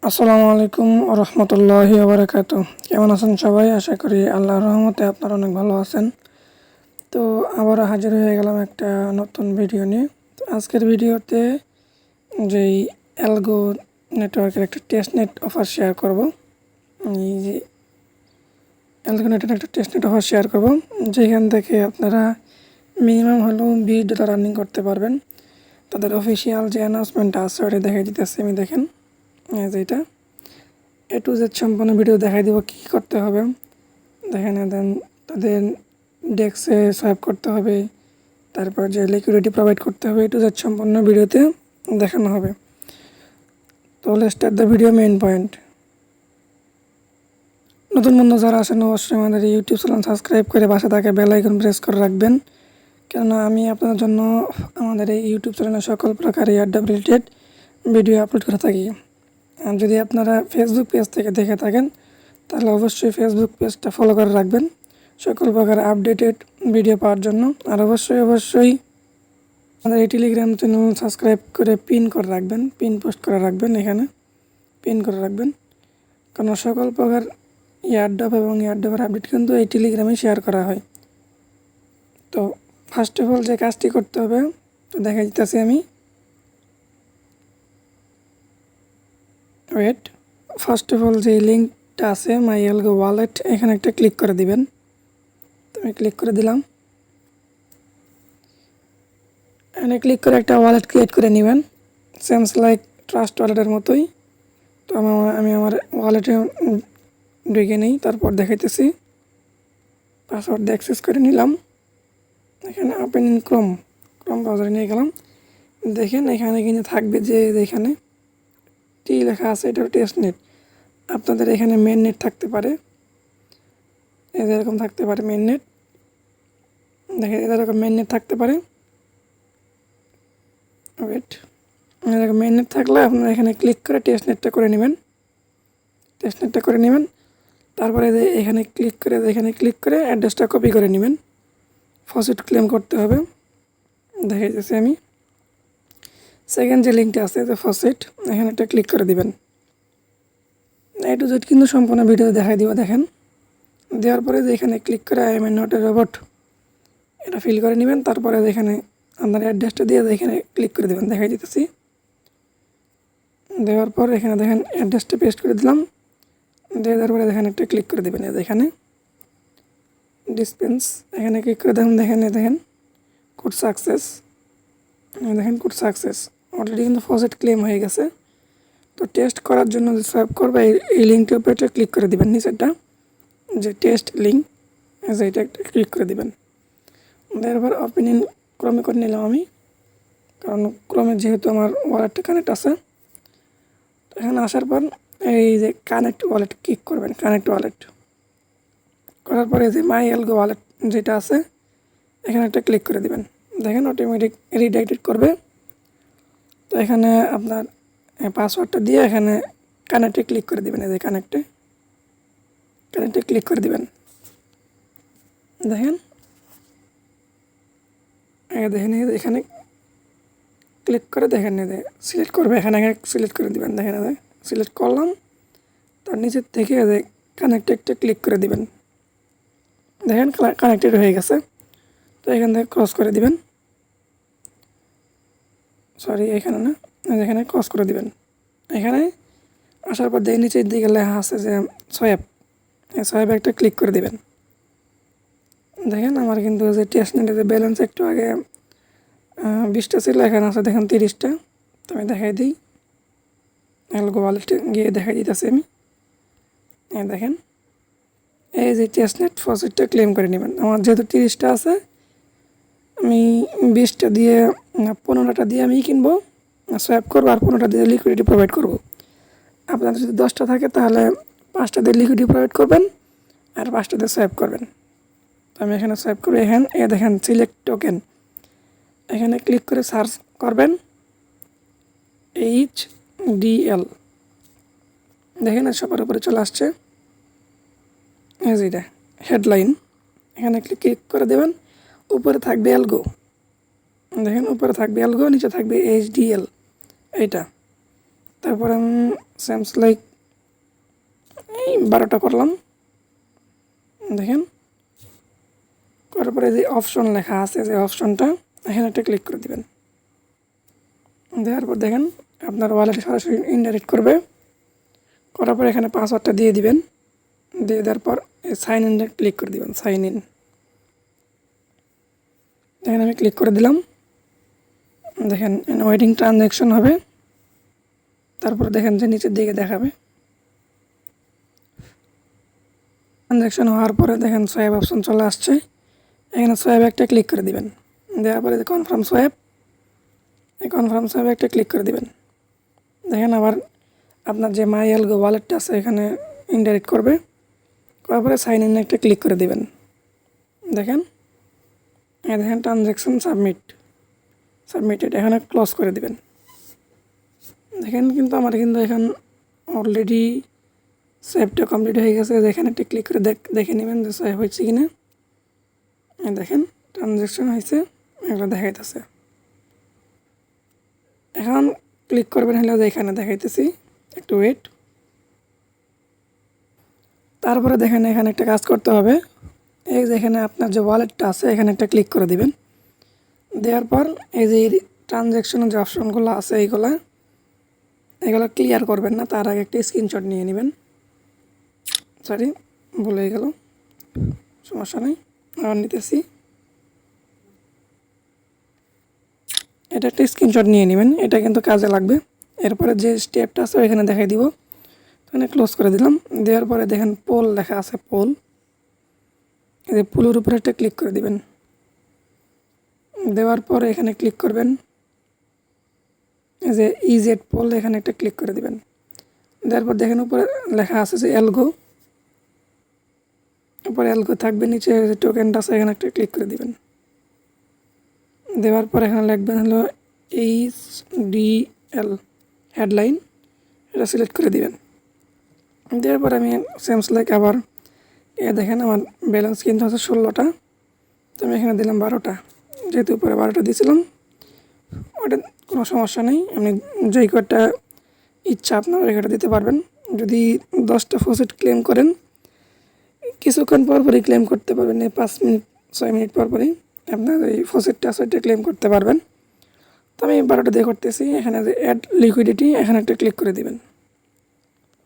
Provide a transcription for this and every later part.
আসসালামু আলাইকুম রহমতুল্লাহি ওবরাকাতু। কেমন আছেন সবাই? আশা করি আল্লাহর রহমতে আপনারা অনেক ভালো আছেন। তো আবারও হাজির হয়ে গেলাম একটা নতুন ভিডিও নিয়ে। তো আজকের ভিডিওতে যেই অ্যালগো নেটওয়ার্কের একটা টেস্টনেট অফার শেয়ার করব। এই যে অ্যালগো নেটওয়ার্কের একটা টেস্টনেট অফার শেয়ার করব, যেখান থেকে আপনারা মিনিমাম হলেও $20 আর্নিং করতে পারবেন। তাদের অফিসিয়াল যে অ্যানাউন্সমেন্টটা আছে ওটা দেখাই দিতেছে, আমি দেখেন যেটা A to Z সম্পূর্ণ ভিডিও দেখাই দিব কী করতে হবে। দেখেন দেন তাদের ডেস্কে সোয়াইপ করতে হবে, তারপর যে লিকুইডিটি প্রোভাইড করতে হবে A to Z সম্পূর্ণ ভিডিওতে দেখানো হবে। তো let's start the video main point. নতুন বন্ধু যারা আছেন অবশ্যই আমাদের ইউটিউব চ্যানেল সাবস্ক্রাইব করে পাশে থাকে বেল আইকন প্রেস করে রাখবেন, কেননা আমি আপনাদের জন্য আমাদের এই ইউটিউব চ্যানেলে সকল প্রকার এয়ারড্রপ রিলেটেড ভিডিও আপলোড করে থাকি। আর যদি আপনারা ফেসবুক পেজ থেকে দেখে থাকেন তাহলে অবশ্যই ফেসবুক পেজটা ফলো করে রাখবেন সকল প্রকার আপডেটেড ভিডিও পাওয়ার জন্য। আর অবশ্যই আমাদের এই টেলিগ্রাম চ্যানেল সাবস্ক্রাইব করে পিন করে রাখবেন, পিন পোস্ট করে রাখবেন, এখানে পিন করে রাখবেন, কারণ সকল প্রকার এয়ারড্রপ এবং এয়ারড্রপের আপডেট কিন্তু এই টেলিগ্রামে শেয়ার করা হয়। তো ফার্স্ট অফ অল যে কাজটি করতে হবে তো দেখা দিতেছি আমি, ওয়েট। ফার্স্ট অফ অল যে লিঙ্কটা আছে মাই এলগো ওয়ালেট, এখানে একটা ক্লিক করে দিবেন। তো আমি ক্লিক করে দিলাম। এখানে ক্লিক করে একটা ওয়ালেট ক্রিয়েট করে নেবেন, সেমস লাইক ট্রাস্ট ওয়ালেটের মতোই। তো আমি আমার ওয়ালেটে ঢুকে নিই, তারপর দেখাইতেছি। পাসওয়ার্ড দিয়ে অ্যাক্সেস করে নিলাম। এখানে ওপেন ইন ক্রোম ব্রাউজারে নিয়ে গেলাম। দেখেন এখানে কিন্তু থাকবে যে এখানে টি লেখা আছে, এটা টেস্ট নেট। আপনাদের এখানে মেন নেট থাকতে পারে, এরকম থাকতে পারে মেন নেট। দেখেন এরকম মেন নেট থাকতে পারে, ওয়েট। এরকম মেন নেট থাকলে আপনারা এখানে ক্লিক করে টেস্ট নেটটা করে নেবেন, তারপরে এখানে ক্লিক করে অ্যাড্রেসটা কপি করে নেবেন। ফসেট ক্লেম করতে হবে, দেখাই যাচ্ছে আমি। সেকেন্ড যে লিঙ্কটা আছে যে ফসেট, এখানে একটা ক্লিক করে দিবেন। A to Z কিন্তু সম্পূর্ণ ভিডিও দেখাই দিব। দেখেন দেওয়ার পরে যে এখানে ক্লিক করে I am not a robot এটা ফিল করে নেবেন। তারপরে এখানে আপনার অ্যাড্রেসটা দিয়ে এখানে ক্লিক করে দেবেন, দেখাই দিতেছি। দেওয়ার পর এখানে দেখেন অ্যাড্রেসটা পেস্ট করে দিলাম। দেওয়ার পরে এখানে একটা ক্লিক করে দেবেন, এখানে ডিসপেন্স, এখানে ক্লিক করে দেখেন কোড সাকসেস। দেখেন কোড সাকসেস, অলরেডি কিন্তু ফসেট ক্লেম হয়ে গেছে। তো টেস্ট করার জন্য যে সোয়াইপ করবে এই লিঙ্কটির উপরে একটা ক্লিক করে দেবেন, নিচেরটা যে টেস্ট লিঙ্ক আছে এটা একটা ক্লিক করে দেবেন। এরপর ওপেন ইন ক্রমে করে নিলাম আমি, কারণ ক্রমে যেহেতু আমার ওয়ালেটটা কানেক্ট আছে। তো এখানে আসার পর এই যে কানেক্ট ওয়ালেট ক্লিক করবেন, কানেক্ট ওয়ালেট করার পরে যে মাই এলগো ওয়ালেট যেটা আছে এখানে একটা ক্লিক করে দেবেন। দেখেন অটোমেটিক রিডাইরেক্ট করবে। তো এখানে আপনার পাসওয়ার্ডটা দিয়ে এখানে কানেক্টে ক্লিক করে দেবেন, এই যে কানেক্টে ক্লিক করে দেবেন। দেখেন দেখেন এখানে ক্লিক করে দেখেন সিলেক্ট করবে, এখানে সিলেক্ট করে দেবেন। দেখেন সিলেক্ট করলাম, তার নিচের থেকে কানেক্টে একটা ক্লিক করে দিবেন। দেখেন কানেক্টেড হয়ে গেছে। তো এখান থেকে ক্রস করে দিবেন, সরি এখানে না, এখানে ক্রস করে দিবেন। এখানে আসার পর দেখে নিচের দিকে লেখা আছে যে সোয়াইপ, সোয়াইপে একটা ক্লিক করে দিবেন। দেখেন আমার কিন্তু যে টেস্ট নেটের যে ব্যালেন্স একটু আগে 20টা ছিল, এখানে আছে দেখেন 30টা। তো আমি দেখাই দিই, অ্যালগো ওয়ালেটে গিয়ে দেখাই দিতেছি আমি। দেখেন এই যে টেস্ট নেট ফসেটটা ক্লেম করে নেবেন। আমার যেহেতু 30টা আছে, আমি 20টা দিয়ে 15টা দিয়ে আমি কিনবো, সোয়াইপ করবো, আর 15টা দিয়ে লিকুইডিটি প্রোভাইড করবো। আপনাদের যদি 10টা থাকে তাহলে 5টা দিয়ে লিকুইডিটি প্রোভাইড করবেন আর 5টা দিয়ে সোয়াইপ করবেন। তো আমি এখানে সোয়াইপ করবো। এখানে দেখেন সিলেক্ট টোকেন, এখানে ক্লিক করে সার্চ করবেন HDL। দেখেন সবার উপরে চলে আসছে এই যেটা হেডলাইন, এখানে ক্লিক করে দেবেন। উপরে থাকবে অ্যালগো, দেখেন উপরে থাকবে অ্যালগো, নিচে থাকবে HDL। এটা তারপরে আমি সেমস লাইক এই 12টা করলাম। দেখেন করার পরে যে অপশন লেখা আছে, যে অপশনটা এখানে একটা ক্লিক করে দিবেন। দেওয়ার পর দেখেন আপনার ওয়ালেটে সরাসরি ইনডাইরেক্ট করবে। করার পর এখানে পাসওয়ার্ডটা দিয়ে দিবেন। দিয়ে দেওয়ার পর সাইন ইনে ক্লিক করে দিবেন। সাইন ইন দেখেন আমি ক্লিক করে দিলাম। দেখেন ওয়েটিং ট্রানজ্যাকশন হবে। তারপর দেখেন যে নিচের দিকে দেখাবে। ট্রানজ্যাকশন হওয়ার পরে দেখেন সোয়াইপ অপশন চলে আসছে। এখানে সোয়াইপ একটা ক্লিক করে দিবেন। দেওয়ার পরে কনফার্ম সোয়াইপ, এই কনফার্ম সোয়াইপ একটা ক্লিক করে দিবেন। দেখেন আবার আপনার যে মাই এলগো ওয়ালেটটা আছে এখানে ইনডাইরেক্ট করবে। করার পরে সাইন ইন একটা ক্লিক করে দিবেন। দেখেন দেখেন ট্রানজ্যাকশন সাবমিটেড, এখানে ক্লোজ করে দিবেন। দেখেন কিন্তু আমার কিন্তু এখন অলরেডি সোয়াইপটা কমপ্লিট হয়ে গেছে। এখানে একটা ক্লিক করে দেখে নেবেন যে সোয়াইপ হয়েছে কিনা। দেখেন ট্রানজ্যাকশন হয়েছে, এগুলো দেখাইতেছে। এখন ক্লিক করবেন হলে এখানে দেখাইতেছি, একটু ওয়েট। তারপরে দেখেন এখানে একটা কাজ করতে হবে। এই যে এখানে আপনার যে ওয়ালেটটা আছে এখানে একটা ক্লিক করে দিবেন। দেওয়ার পর এই যে ট্রানজ্যাকশনের যে অপশনগুলো আছে এগুলো ক্লিয়ার করবেন না, তার আগে একটা স্ক্রিনশট নিয়ে নেবেন। সরি, ভুলে গেল, সমস্যা নেই, আবার নিতেছি। এটা একটা স্ক্রিনশট নিয়ে নেবেন, এটা কিন্তু কাজে লাগবে। এরপরে যে স্টেপটা আছে এখানে দেখাই দিব। এখানে ক্লোজ করে দিলাম। দেওয়ার পরে দেখেন পোল লেখা আছে, পোল, এই যে পোলের উপরে একটা ক্লিক করে দিবেন। দেওয়ার পরে এখানে ক্লিক করবেন, এই যে ইজেড পোল, এখানে একটা ক্লিক করে দিবেন। দেওয়ার পর দেখেন উপরে লেখা আছে যে এলগো, উপরে এলগো থাকবে, নিচে যে টোকেনটা আছে এখানে একটা ক্লিক করে দিবেন। দেওয়ার পর এখানে লিখবেন হলো HDL হেডলাইন, এটা সিলেক্ট করে দিবেন। দেওয়ার পর আমি সেমস লাইক আবার দেখেন আমার ব্যালেন্স কিন্তু আছে 16টা, তো আমি এখানে দিলাম 12টা। যেহেতু উপরে 12টা দিয়েছিলাম, ওটা কোনো সমস্যা নেই। আপনি যেই কয়টা ইচ্ছা আপনার ওইটা দিতে পারবেন। যদি 10টা ফসেট ক্লেম করেন, কিছুক্ষণ পর পরই ক্লেম করতে পারবেন। এই 5 মিনিট 6 মিনিট পর পরই আপনার এই ফসেটটা সেটা ক্লেম করতে পারবেন। তো আমি 12টা দিয়ে করতেছি। এখানে যে অ্যাড লিকুইডিটি, এখানে একটা ক্লিক করে দিবেন।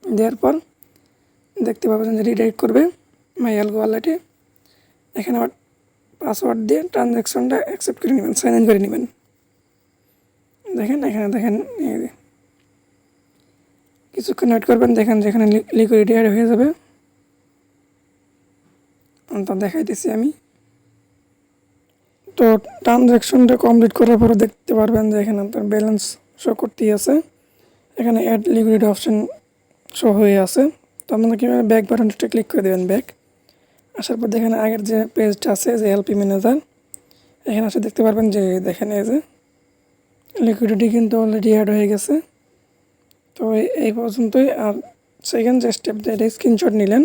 দেওয়ার পর দেখতে পাবেন যে রিডাইরেক্ট করবে মাই এলগো ওয়ালেটে। এখানে আবার পাসওয়ার্ড দিয়ে ট্রানজ্যাকশনটা অ্যাকসেপ্ট করে নেবেন, সাইন ইন করে নেবেন। দেখেন এখানে দেখেন কিছুক্ষণ ওয়েট করবেন, দেখেন যেখানে লিকুইডিটি অ্যাড হয়ে যাবে। তো দেখাইতেছি আমি। তো ট্রানজ্যাকশনটা কমপ্লিট করার পরে দেখতে পারবেন যে এখানে আপনার ব্যালেন্স শো করতেই আছে। এখানে অ্যাড লিকুইডিটি অপশন শো হয়ে আছে। তো আপনারা কীভাবে ব্যাক বাটনটা ক্লিক করে দেবেন। ব্যাক আসার পর দেখেন আগের যে পেজটা আছে যে এলপি ম্যানেজার, এখানে আসে দেখতে পারবেন যে দেখেন এই যে লিকুইডিটি কিন্তু অলরেডি অ্যাড হয়ে গেছে। তো এই পর্যন্তই। আর সেকেন্ড যে স্টেপ, যেটা স্ক্রিনশট নিলেন,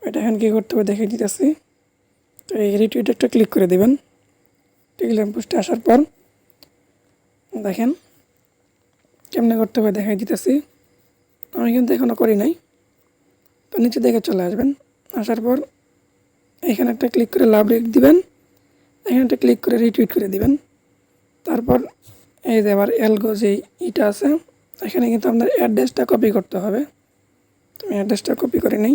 ওইটা এখন কী করতে হবে দেখে দিতেছি। তো এই রিটুইট একটা ক্লিক করে দেবেন। টেলিগ্রাম পোস্টে আসার পর দেখেন কেমনে করতে হবে দেখাই দিতেছি। আমি কিন্তু এখনও করি নাই। তো নিচে দেখে চলে আসবেন। আসার পর এখানে একটা ক্লিক করে লাভ রেট দিবেন। এখানে একটা ক্লিক করে রিটুইট করে দিবেন। তারপর এই যে আবার এলগো যে ইটা আছে, এখানে কিন্তু আপনার অ্যাড্রেসটা কপি করতে হবে। তুমি অ্যাড্রেসটা কপি করে নিই,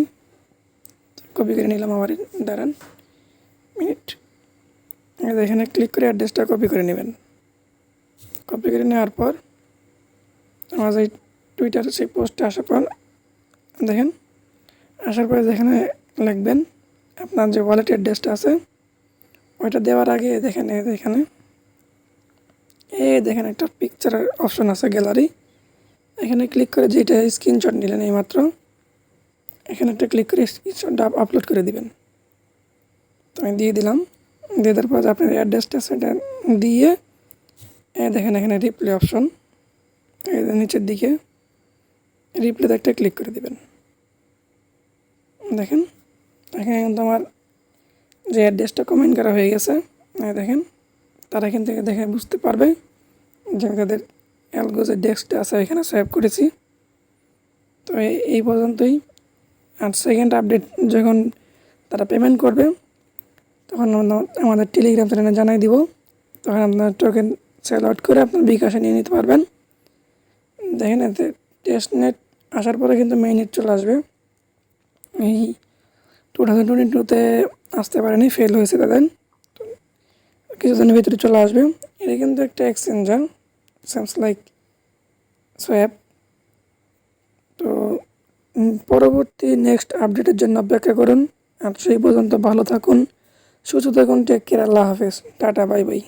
কপি করে নিলাম। আবার দাঁড়ান মিনিট, এখানে ক্লিক করে অ্যাড্রেসটা কপি করে নেবেন। কপি করে নেওয়ার পর আমার যে টুইটার সেই পোস্টে আসার পর দেখেন, আসার পরে যেখানে লিখবেন আপনার যে ওয়ালেট অ্যাড্রেসটা আছে ওইটা দেওয়ার আগে দেখেন এখানে দেখেন একটা পিকচারের অপশন আছে, গ্যালারি। এখানে ক্লিক করে যেটা স্ক্রিনশট নিলেন এইমাত্র, এখানে একটা ক্লিক করে স্ক্রিনশটটা আপলোড করে দিবেন। তো আমি দিয়ে দিলাম। দিয়ে দেওয়ার পর আপনার অ্যাড্রেসটা সেটা দিয়ে দেখেন এখানে রিপ্লে অপশন, নিচের দিকে রিপ্লেতে একটা ক্লিক করে দিবেন। দেখেন এখানে কিন্তু আমার যে অ্যাড্রেসটা কমেন্ট করা হয়ে গেছে। দেখেন তারা এখান থেকে দেখে বুঝতে পারবে যে আমি তাদের অ্যালগো যে ডেস্কটা আছে এখানে সেভ করেছি। তো এই পর্যন্তই। 8 সেকেন্ড আপডেট যখন তারা পেমেন্ট করবে তখন আমাদের টেলিগ্রাম চ্যানেলে জানাই দিব। তখন আপনার টোকেন সেল আউট করে আপনার বিকাশে নিয়ে নিতে পারবেন। দেখেন এতে টেস্ট নেট আসার পরে কিন্তু মেইন নেট চলে আসবে। এই 2022-তে আসতে পারেনি, ফেল হয়েছে তাদের, কিছুদিনের ভিতরে চলে আসবে। এটা কিন্তু একটা এক্সচেঞ্জার সেমস লাইক সোয়াপ। তো পরবর্তী নেক্সট আপডেটের জন্য অপেক্ষা করুন। আর সেই পর্যন্ত ভালো থাকুন, সুস্থ থাকুন, টেক কেয়ার, আল্লাহ হাফেজ, টাটা, বাই বাই।